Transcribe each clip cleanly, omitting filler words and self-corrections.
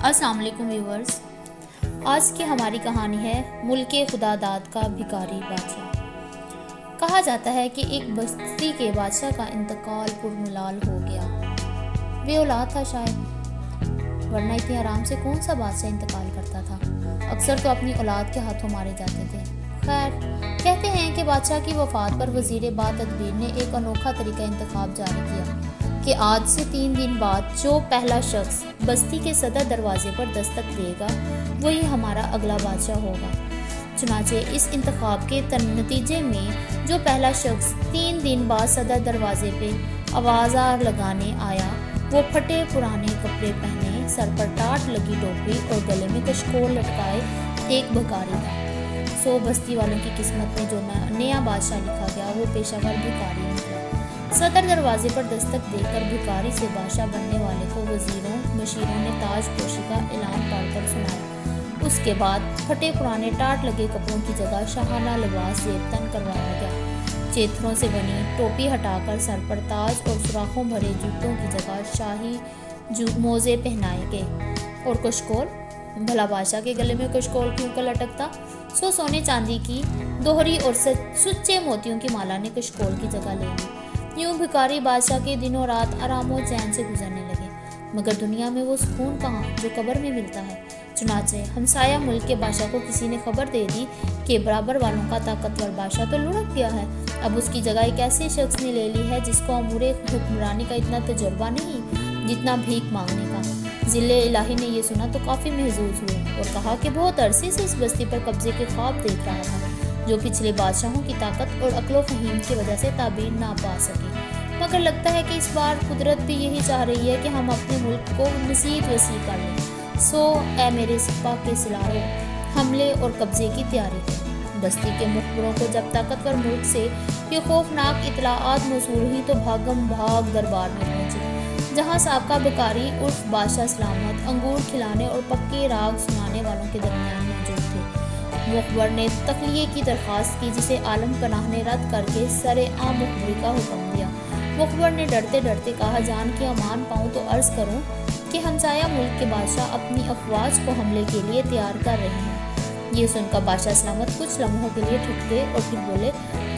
السلام علیکم ویورز، آج کی ہماری کہانی ہے ملک خدا داد کا بھکاری بادشاہ۔ کہا جاتا ہے کہ ایک بستی کے بادشاہ کا انتقال پرملال ہو گیا۔ بے اولاد تھا شاید، ورنہ اتنے آرام سے کون سا بادشاہ انتقال کرتا تھا۔ اکثر تو اپنی اولاد کے ہاتھوں مارے جاتے تھے۔ خیر، کہتے ہیں کہ بادشاہ کی وفات پر وزیر با تدبیر نے ایک انوکھا طریقہ انتخاب جاری کیا کہ آج سے 3 دن بعد جو پہلا شخص بستی کے صدر دروازے پر دستک دے گا وہی ہمارا اگلا بادشاہ ہوگا۔ چنانچہ اس انتخاب کے نتیجے میں جو پہلا شخص 3 دن بعد صدر دروازے پہ آوازار لگانے آیا وہ پھٹے پرانے کپڑے پہنے، سر پر ٹاٹ لگی ٹوپی اور گلے میں کشکول لٹکائے ایک بھکاری تھا۔ بستی والوں کی قسمت میں جو نیا بادشاہ لکھا گیا وہ پیشہ ور بھکاری نکلا۔ صدر دروازے پر دستک دے کر بھکاری سے بادشاہ بننے والے کو وزیروں مشیروں نے تاج پوشی کا اعلان پڑھ کر سنایا۔ اس کے بعد پھٹے پرانے ٹاٹ لگے کپڑوں کی جگہ شاہانہ لباس زیب تن کروایا گیا۔ چیتھروں سے بنی ٹوپی ہٹا کر سر پر تاج اور سوراخوں بھرے جوتوں کی جگہ شاہی موزے پہنائے گئے۔ اور کشکول، بھلا بادشاہ کے گلے میں کشکول کیوں کر لٹکتا؟ سونے چاندی کی دوہری اور سچے موتیوں کی مالا نے کشکول کی جگہ لے لی۔ یوں بھکاری بادشاہ کے دن و رات آرام و چین سے گزرنے لگے، مگر دنیا میں وہ سکون کہاں جو قبر میں ملتا ہے۔ چنانچہ ہمسایہ ملک کے بادشاہ کو کسی نے خبر دے دی کہ برابر والوں کا طاقتور بادشاہ تو لڑک گیا ہے، اب اس کی جگہ ایک ایسے شخص نے لے لی ہے جس کو امور حکمرانی کا اتنا تجربہ نہیں جتنا بھیک مانگنے کا۔ ذل الہی نے یہ سنا تو کافی محظوظ ہوئے اور کہا کہ بہت عرصے سے اس بستی پر قبضے کے خواب دیکھ رہا تھا جو پچھلے بادشاہوں کی طاقت اور عقل و فہیم کی وجہ سے تعبیر نہ پا سکے، مگر لگتا ہے کہ اس بار قدرت بھی یہی چاہ رہی ہے کہ ہم اپنے ملک کو مزید وسیع کر لیں۔ اے میرے سپاہ کے سلاروں، حملے اور قبضے کی تیاری ہے۔ بستی کے مخبروں کو جب طاقتور ملک سے یہ خوفناک اطلاعات موصول ہوئی تو بھاگم بھاگ دربار میں پہنچے، جہاں سابقہ بکاری عرف بادشاہ سلامت انگور کھلانے اور پکے راگ سنانے والوں کے درمیان موجود تھے۔ مخبر نے تخلیے کی درخواست کی جسے عالم پناہ نے رد کر کے سر عام مخبری کا حکم دیا۔ مخبر نے ڈرتے ڈرتے کہا، جان کی امان پاؤں تو عرض کروں کہ ہمسایہ ملک کے بادشاہ اپنی افواج کو حملے کے لیے تیار کر رہے ہیں۔ یہ سن کر بادشاہ سلامت کچھ لمحوں کے لیے ٹھک گئے اور پھر بولے،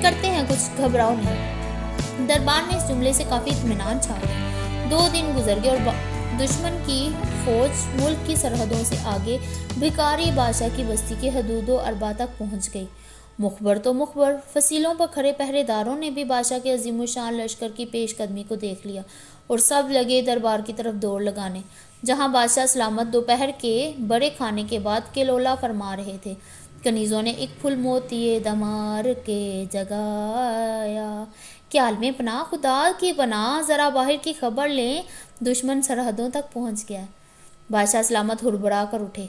کرتے ہیں کچھ، گھبراؤ نہیں۔ دربار میں اس جملے سے کافی اطمینان چھا گیا۔ 2 دن گزر گئے اور دشمن کی فوج ملک کی سرحدوں سے آگے بھکاری بادشاہ کی بستی کے حدود و اربا تک پہنچ گئی۔ مخبر تو مخبر، فصیلوں پر کھڑے پہرے داروں نے بھی بادشاہ کے عظیم الشان لشکر کی پیش قدمی کو دیکھ لیا اور سب لگے دربار کی طرف دوڑ لگانے، جہاں بادشاہ سلامت دوپہر کے بڑے کھانے کے بعد کلولہ فرما رہے تھے۔ کنیزوں نے ایک پھول موتیے دمار کے جگایا کہ عالم پناہ خدا کی پناہ، ذرا باہر کی خبر لیں، دشمن سرحدوں تک پہنچ گیا۔ بادشاہ سلامت ہڑبڑا کر اٹھے،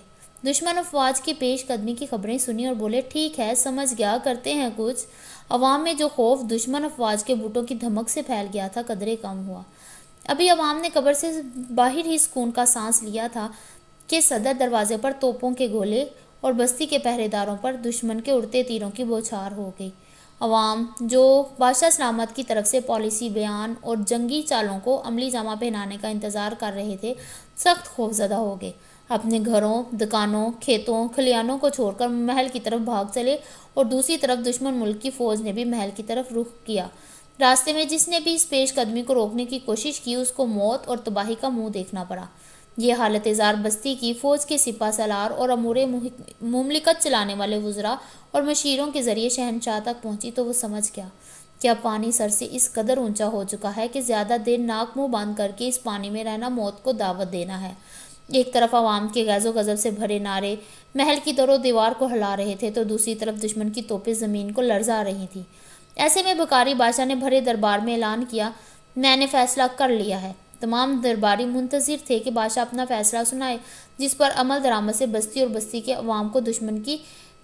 دشمن افواج کی پیش قدمی کی خبریں سنی اور بولے، ٹھیک ہے، سمجھ گیا، کرتے ہیں کچھ۔ عوام میں جو خوف دشمن افواج کے بوٹوں کی دھمک سے پھیل گیا تھا قدرے کم ہوا۔ ابھی عوام نے قبر سے باہر ہی سکون کا سانس لیا تھا کہ صدر دروازے پر توپوں کے گولے اور بستی کے پہرے داروں پر دشمن کے اڑتے تیروں کی بوچھار ہو گئی۔ عوام جو بادشاہ سلامت کی طرف سے پالیسی بیان اور جنگی چالوں کو عملی جامہ پہنانے کا انتظار کر رہے تھے سخت خوف زدہ ہو گئے، اپنے گھروں، دکانوں، کھیتوں، کھلیانوں کو چھوڑ کر محل کی طرف بھاگ چلے اور دوسری طرف دشمن ملک کی فوج نے بھی محل کی طرف رخ کیا۔ راستے میں جس نے بھی اس پیش قدمی کو روکنے کی کوشش کی اس کو موت اور تباہی کا منہ دیکھنا پڑا۔ یہ حالت زار بستی کی فوج کے سپہ سالار اور امور مملکت چلانے والے وزراء اور مشیروں کے ذریعے شہنشاہ تک پہنچی تو وہ سمجھ گیا کہ اب پانی سر سے اس قدر اونچا ہو چکا ہے کہ زیادہ دیر ناک منہ بند کر کے اس پانی میں رہنا موت کو دعوت دینا ہے۔ ایک طرف عوام کے غیظ و غضب سے بھرے نعرے محل کی در و دیوار کو ہلا رہے تھے تو دوسری طرف دشمن کی توپیں زمین کو لرزا رہی تھیں۔ ایسے میں بھکاری بادشاہ نے بھرے دربار میں اعلان کیا، میں نے فیصلہ کر لیا ہے۔ تمام درباری منتظر تھے کہ بادشاہ اپنا فیصلہ سنائے جس پر عمل درآمد سے بستی اور بستی کے عوام کو دشمن کی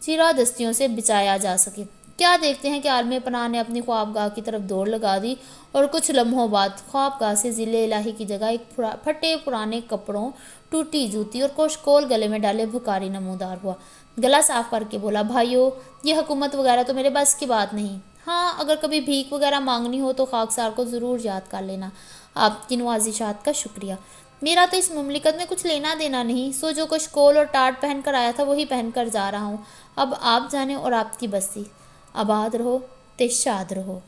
چرادستیوں سے بچایا جا سکے۔ کیا دیکھتے ہیں کہ عالم پناہ نے اپنی خوابگاہ کی طرف دوڑ لگا دی اور کچھ لمحوں بعد خوابگاہ سے ذل الہی کی جگہ ایک پھٹے پرانے کپڑوں، ٹوٹی جوتی اور کشکول گلے میں ڈالے بھکاری نمودار ہوا۔ گلا صاف کر کے بولا، بھائیو، یہ حکومت وغیرہ تو میرے بس کی بات نہیں۔ ہاں، اگر کبھی بھیک وغیرہ مانگنی ہو تو خاکسار کو ضرور یاد کر لینا۔ آپ کی نوازشات کا شکریہ۔ میرا تو اس مملکت میں کچھ لینا دینا نہیں، سو جو کچھ کول اور ٹاٹ پہن کر آیا تھا وہی پہن کر جا رہا ہوں۔ اب آپ جانیں اور آپ کی بستی۔ آباد رہو تے شاد رہو۔